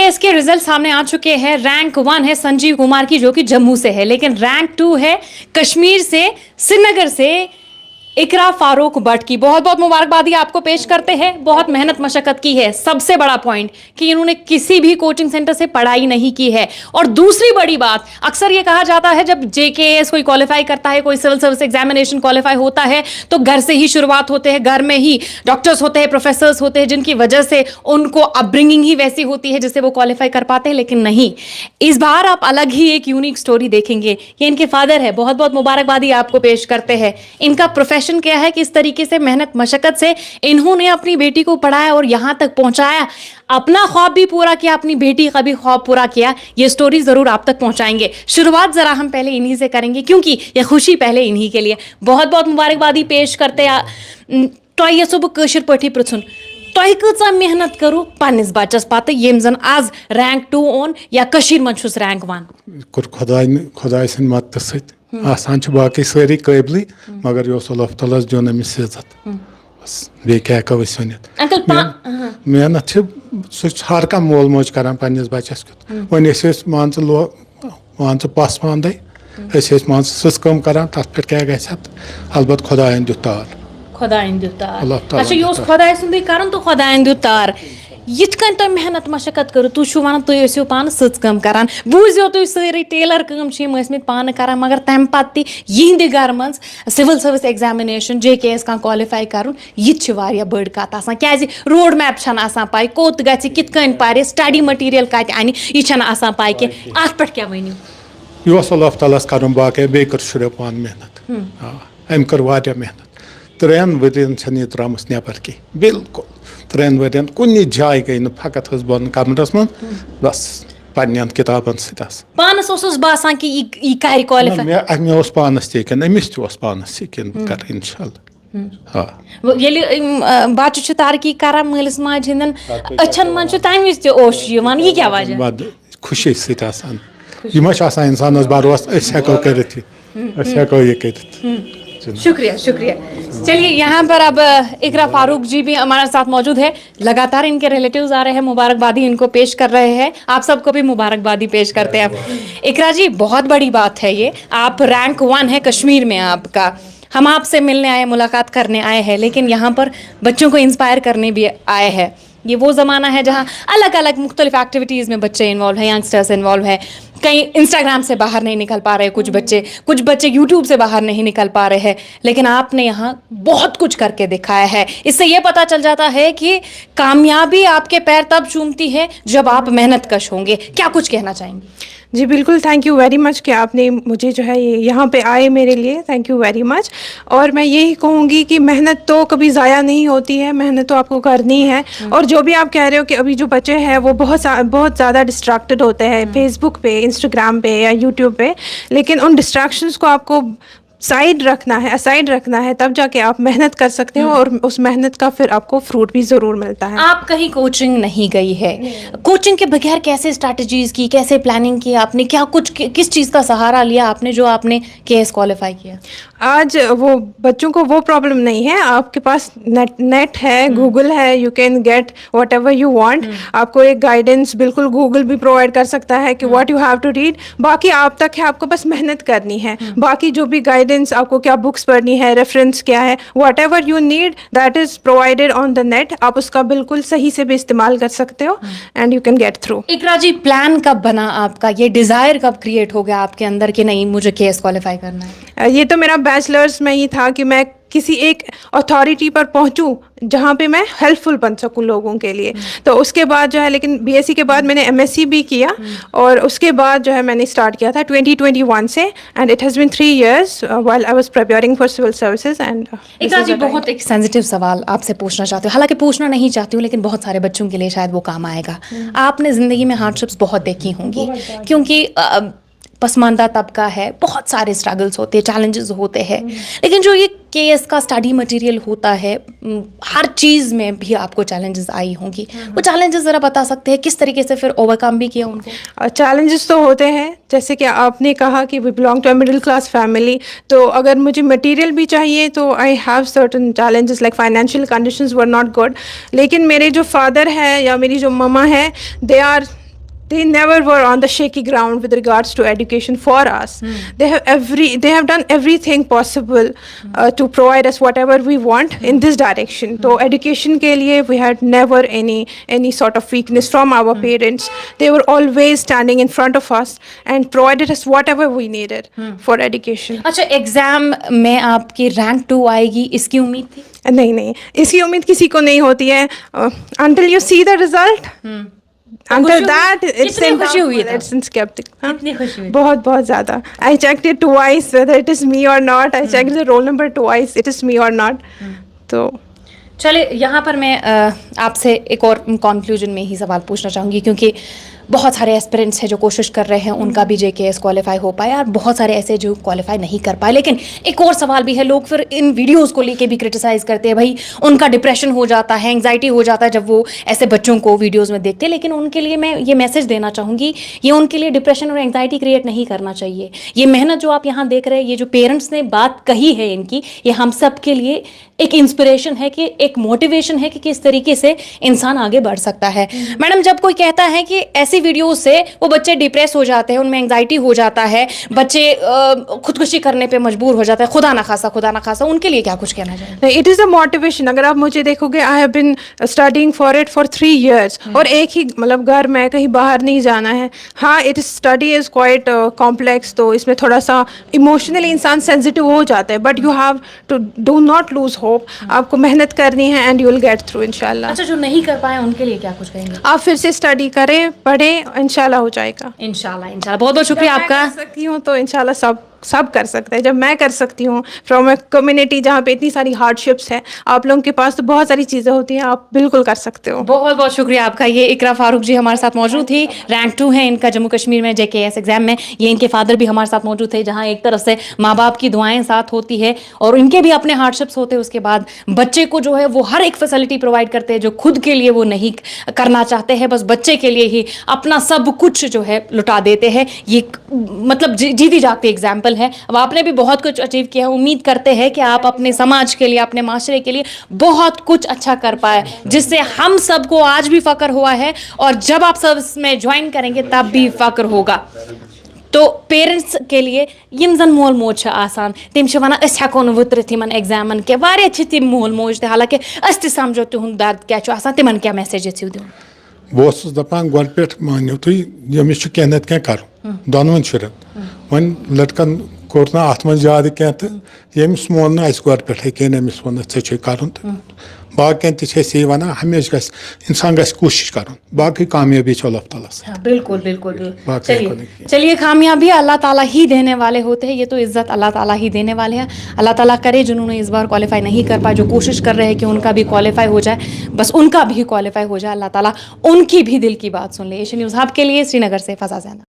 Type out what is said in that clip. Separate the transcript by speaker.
Speaker 1: GKS के result सामने आ चुके हैं। रैंक 1 है संजीव कुमार की, जो कि जम्मू से है, लेकिन रैंक 2 है कश्मीर से, श्रीनगर से इकरा फारूक भट्ट की। बहुत बहुत मुबारकबादी आपको पेश करते हैं। बहुत मेहनत मशक्कत की है। सबसे बड़ा पॉइंट कि इन्होंने किसी भी कोचिंग सेंटर से पढ़ाई नहीं की है। और दूसरी बड़ी बात, अक्सर ये कहा जाता है जब JKS कोई क्वालिफाई करता है, कोई सिविल सर्विस एग्जामिनेशन क्वालिफाई होता है, तो घर से ही शुरुआत होते हैं, घर में ही डॉक्टर्स होते हैं, प्रोफेसर्स होते हैं, जिनकी वजह से उनको अपब्रिंगिंग ही वैसी होती है जिससे वो क्वालिफाई कर पाते हैं। लेकिन नहीं, इस बार आप अलग ही एक यूनिक स्टोरी देखेंगे। ये इनके फादर है। बहुत बहुत मुबारकबादी आपको पेश करते हैं। इनका प्रोफेशन क्या है कि इस तरीके से मेहनत मशक्कत से इन्होंने अपनी बेटी को पढ़ाया और यहां तक पहुंचाया, अपना ख्वाब भी पूरा किया, अपनी बेटी का भी ख्वाब पूरा किया। ये स्टोरी जरूर आप तक पहुंचाएंगे। शुरुआत जरा हम पहले इन्हीं से करेंगे, क्योंकि ये खुशी पहले इन्हीं के लिए। बहुत बहुत मुबारकबादी पेश करते तोह यसो बह कशिर पठी पृछुन, तोह कचा मेहनत करू पन्निस बच्चस पत येम जन आज रैंक 2 ओन या कशिर मन छुस रैंक 1?
Speaker 2: कुर खुदाय सिन मत सत आसान बाकी सारी काबिल, मगर यह अल्लाह ताला दियोन अमिस इज्जत। बस बे क्या हेको अस वनित। मेहनत सह हर कह मोल मोज करान पन्निस बच्चस क्युत। वन मान पस पांदे मान सस कम करान, तथ पे क्या गस अलबत् खुदायन दित तार।
Speaker 1: खुदायन दित तार। अच्छा, यह खुदाय सुंदे करन तो खुदायन दित तार। यिथ कन तुम मेहनत मशक्कत करो, तुम वन तुम ٲسِو पान सच कम करान, बूझो तुम सारी टेलर कम ٲسۍमٕتۍ पान करान, मगर तम पत्त यिहंदि घर मन सिविल सर्विस एग्जामिनेशन JKS का क्वालिफाई करुन, यिह वारिया बड़ कत आसान। क्याजि रोड मैप छन आसान पाई, कोत गछि, कित कन पारे, स्टडी मटीरियल कत अनि, यह छन आसान पाई के। अत पे क्या वनियो?
Speaker 2: यह अल्लाह ताला करन बाकी बे कर शुरू पान मेहनत। अम कर वारिया मेहनत। 3 वरियन छन द्रामस नेबर की, बिल्कुल 3 वरियन कुछ जाय गई न फकत बन कमरस मन, बस पन्न किताबन सत
Speaker 1: पानस ओसस बासान कि यह कर क्वालिफाई।
Speaker 2: मे पानस तन अमिस पानस कर इंशाल्लाह।
Speaker 1: ये बच्चे तरक्की करान मलिस माज हिंदन अछन मन तम विज ओश यह क्या वजह?
Speaker 2: खुशी सत इंसान भरोस हेको कर ये कर।
Speaker 1: शुक्रिया शुक्रिया। चलिए, यहाँ पर अब इकरा फारूक जी भी हमारे साथ मौजूद है। लगातार इनके रिलेटिव्स आ रहे हैं, मुबारकबादी इनको पेश कर रहे हैं। आप सबको भी मुबारकबादी पेश करते हैं। इकरा जी, बहुत बड़ी बात है ये, आप रैंक 1 है कश्मीर में आपका। हम आपसे मिलने आए, मुलाकात करने आए हैं, लेकिन यहाँ पर बच्चों को इंस्पायर करने भी आए हैं। ये वो ज़माना है जहाँ अलग अलग मुख्तलिफ एक्टिविटीज़ में बच्चे इन्वॉल्व हैं, यंगस्टर्स इन्वॉल्व हैं। कहीं इंस्टाग्राम से बाहर नहीं निकल पा रहे कुछ बच्चे यूट्यूब से बाहर नहीं निकल पा रहे हैं, लेकिन आपने यहाँ बहुत कुछ करके दिखाया है। इससे ये पता चल जाता है कि कामयाबी आपके पैर तब चूमती है जब आप मेहनत कश होंगे। क्या कुछ कहना चाहेंगे?
Speaker 3: जी बिल्कुल, थैंक यू वेरी मच कि आपने मुझे जो है यहाँ पे आए मेरे लिए, थैंक यू वेरी मच। और मैं यही कहूँगी कि मेहनत तो कभी ज़ाया नहीं होती है, मेहनत तो आपको करनी है। और जो भी आप कह रहे हो कि अभी जो बच्चे हैं वो बहुत ज़्यादा डिस्ट्रैक्टेड होते हैं फेसबुक पे, इंस्टाग्राम पे या यूट्यूब पे, लेकिन उन डिस्ट्रैक्शंस को आपको असाइड रखना है, तब जाके आप मेहनत कर सकते हो और उस मेहनत का फिर आपको फ्रूट भी ज़रूर मिलता है।
Speaker 1: आप कहीं कोचिंग नहीं गई है, कोचिंग के बगैर कैसे स्ट्रैटेजीज की, कैसे प्लानिंग की आपने, क्या कुछ किस चीज़ का सहारा लिया आपने जो आपने KS क्वालिफाई किया?
Speaker 3: आज वो बच्चों को वो प्रॉब्लम नहीं है, आपके पास नेट है, गूगल है, you can get what ever you want. आपको एक गाइडेंस बिल्कुल गूगल भी प्रोवाइड कर सकता है कि what you have to read. बाकी आप तक है, आपको बस मेहनत करनी है। बाकी जो भी गाइडेंस, आपको क्या बुक्स पढ़नी है, रेफरेंस क्या है, what ever you need that is provided on the net. आप उसका बिल्कुल सही से भी इस्तेमाल कर सकते हो and you can get through.
Speaker 1: Iqra ji, plan कब बना आपका, ये डिज़ायर कब क्रिएट हो गया आपके अंदर कि नहीं मुझे KS क्वालिफाई करना है?
Speaker 3: ये तो मेरा बैचलर्स में ही था कि मैं किसी एक अथॉरिटी पर पहुंचूं जहां पे मैं हेल्पफुल बन सकूं लोगों के लिए। तो उसके बाद जो है, लेकिन BSc के बाद मैंने MSc भी किया और उसके बाद जो है मैंने स्टार्ट किया था 2021 से, and it has been 3 years while I was preparing for civil services. And
Speaker 1: Iqra ji, बहुत एक सेंसिटिव सवाल आपसे पूछना चाहती हूँ, हालांकि पूछना नहीं चाहती हूँ, लेकिन बहुत सारे बच्चों के लिए शायद वो काम आएगा। आपने ज़िंदगी में हार्डशिप्स बहुत देखी होंगी, क्योंकि पसमानदा तबका है, बहुत सारे स्ट्रगल्स होते हैं, चैलेंजेस होते हैं, लेकिन जो ये KS का स्टडी मटेरियल होता है, हर चीज़ में भी आपको चैलेंजेस आई होंगी। वो चैलेंजेस ज़रा बता सकते हैं किस तरीके से फिर ओवरकम भी किया उनको?
Speaker 3: चैलेंजेस तो होते हैं, जैसे कि आपने कहा कि we belong to a middle class family, तो अगर मुझे मटेरियल भी चाहिए तो I have certain challenges like financial conditions were not good. लेकिन मेरे जो फादर है या मेरी जो ममा है, they are they never were on the shaky ground with regards to education for us. They have done everything possible to provide us whatever we want in this direction. So education ke liye we had never any sort of weakness from our parents. They were always standing in front of us and provided us whatever we needed for education.
Speaker 1: अच्छा, exam में आपकी rank 2 आएगी इसकी उम्मीद थी?
Speaker 3: नहीं, इसकी उम्मीद किसी को नहीं होती है until you see the result. Until that, it's
Speaker 1: कितनी खुशी हुई था?
Speaker 3: it's skeptic.
Speaker 1: कितनी खुशी हुई?
Speaker 3: बहुत ज़्यादा. I checked it twice whether it is me or not. I checked the roll number twice. It is me or not. तो
Speaker 1: चलिए, यहाँ पर मैं आपसे एक और कंक्लूजन में ही सवाल पूछना चाहूँगी, क्योंकि बहुत सारे एस्पिरेंट्स हैं जो कोशिश कर रहे हैं उनका भी JKS क्वालिफाई हो पाए, और बहुत सारे ऐसे जो क्वालिफाई नहीं कर पाए. लेकिन एक और सवाल भी है, लोग फिर इन वीडियोस को लेके भी क्रिटिसाइज़ करते हैं, भाई उनका डिप्रेशन हो जाता है, एंग्जाइटी हो जाता है जब वो ऐसे बच्चों को वीडियोज़ में देखते हैं. लेकिन उनके लिए मैं ये मैसेज देना चाहूँगी, ये उनके लिए डिप्रेशन और एंग्जाइटी क्रिएट नहीं करना चाहिए. ये मेहनत जो आप यहाँ देख रहे हैं, ये जो पेरेंट्स ने बात कही है इनकी, ये हम सब के लिए एक इंस्पिरेशन है, कि एक मोटिवेशन है कि किस तरीके से इंसान आगे बढ़ सकता है. मैडम, जब कोई कहता है कि ऐसी वीडियो से वो बच्चे डिप्रेस हो जाते हैं, उनमें एंग्जाइटी हो जाता है, बच्चे खुदकुशी करने पे मजबूर हो जाता है, खुदा ना खासा, उनके लिए क्या कुछ कहना चाहिए?
Speaker 3: It is a motivation. अगर आप मुझे देखोगे, I have been studying for it for 3 years और एक ही मतलब घर में, कहीं बाहर नहीं जाना है. हाँ, it study is quite complex, तो इसमें थोड़ा सा इमोशनली इंसान सेंसिटिव हो जाता है, but you have to do not lose hope. आपको मेहनत करनी है and you will get through इंशाल्लाह.
Speaker 1: अच्छा, जो नहीं कर पाए उनके लिए क्या कुछ कहेंगे?
Speaker 3: आप फिर से स्टडी करें, पढ़ें, इंशाल्लाह हो जाएगा.
Speaker 1: इंशाल्लाह. बहुत बहुत शुक्रिया आपका.
Speaker 3: कर सकती हूँ तो इंशाल्लाह सब कर सकते हैं. जब मैं कर सकती हूँ फ्रॉम ए कम्युनिटी जहाँ पे इतनी सारी हार्डशिप्स है, आप लोगों के पास तो बहुत सारी चीज़ें होती हैं, आप बिल्कुल कर सकते हो.
Speaker 1: बहुत बहुत शुक्रिया आपका. ये इकरा फारूक जी हमारे साथ मौजूद थी. रैंक 2 है इनका जम्मू कश्मीर में JKS एग्जाम में. ये इनके फादर भी हमारे साथ मौजूद थे, जहाँ एक तरफ से माँ बाप की दुआएं साथ होती है और इनके भी अपने हार्डशिप्स होते हैं. उसके बाद बच्चे को जो है वो हर एक फैसिलिटी प्रोवाइड करते हैं जो खुद के लिए वो नहीं करना चाहते हैं, बस बच्चे के लिए ही अपना सब कुछ जो है लुटा देते हैं. ये मतलब जीती जागती एग्जाम्पल है. अब आपने भी बहुत कुछ अचीव किया है. उम्मीद करते हैं कि आप अपने समाज के लिए, अपने माशरे के लिए बहुत कुछ अच्छा कर पाए, जिससे हम सबको आज भी फ़ख्र हुआ है और जब आप सब इसमें ज्वाइन करेंगे तब भी फ़ख्र होगा. तो पेरेंट्स के लिए यम जन मोल मोज आसान, तम वनान अस हेको न वुतरित यमन एग्जामन के वारिया छ तिम मोल मोज, हालांकि अस त समझो तुहद दर्द क्या आसान, तिमन क्या मैसेज यू दिन?
Speaker 2: बहुत दपान गोड पे मानियो तुम यमिस कह नत क्या कर दोनवन शुरन वन लड़कन कोर ना अत मज ज्यादा क्या तो यमिस मोन ना अस गोड पे कह अमिस वो ऐ कर बाकियन ते वन हमेशा गस इंसान गस कोशिश कर, बाकी कामयाबी अल्लाह ताला से.
Speaker 1: बिल्कुल बिल्कुल. चलिए, कामयाबी अल्लाह ताला ही देने वाले होते हैं. ये तो इज्जत अल्लाह ताला ही देने वाले हैं. अल्लाह ताला करे जिन्होंने इस बार क्वालिफाई नहीं कर पाए, जो कोशिश कर रहे हैं कि उनका भी क्वालिफाई हो जाए, बस उनका भी क्वालिफाई हो जाए. अल्लाह ताला उनकी भी दिल की बात सुन ले. एशियन न्यूज़ हब के लिए श्रीनगर से फजा ज़ैनब.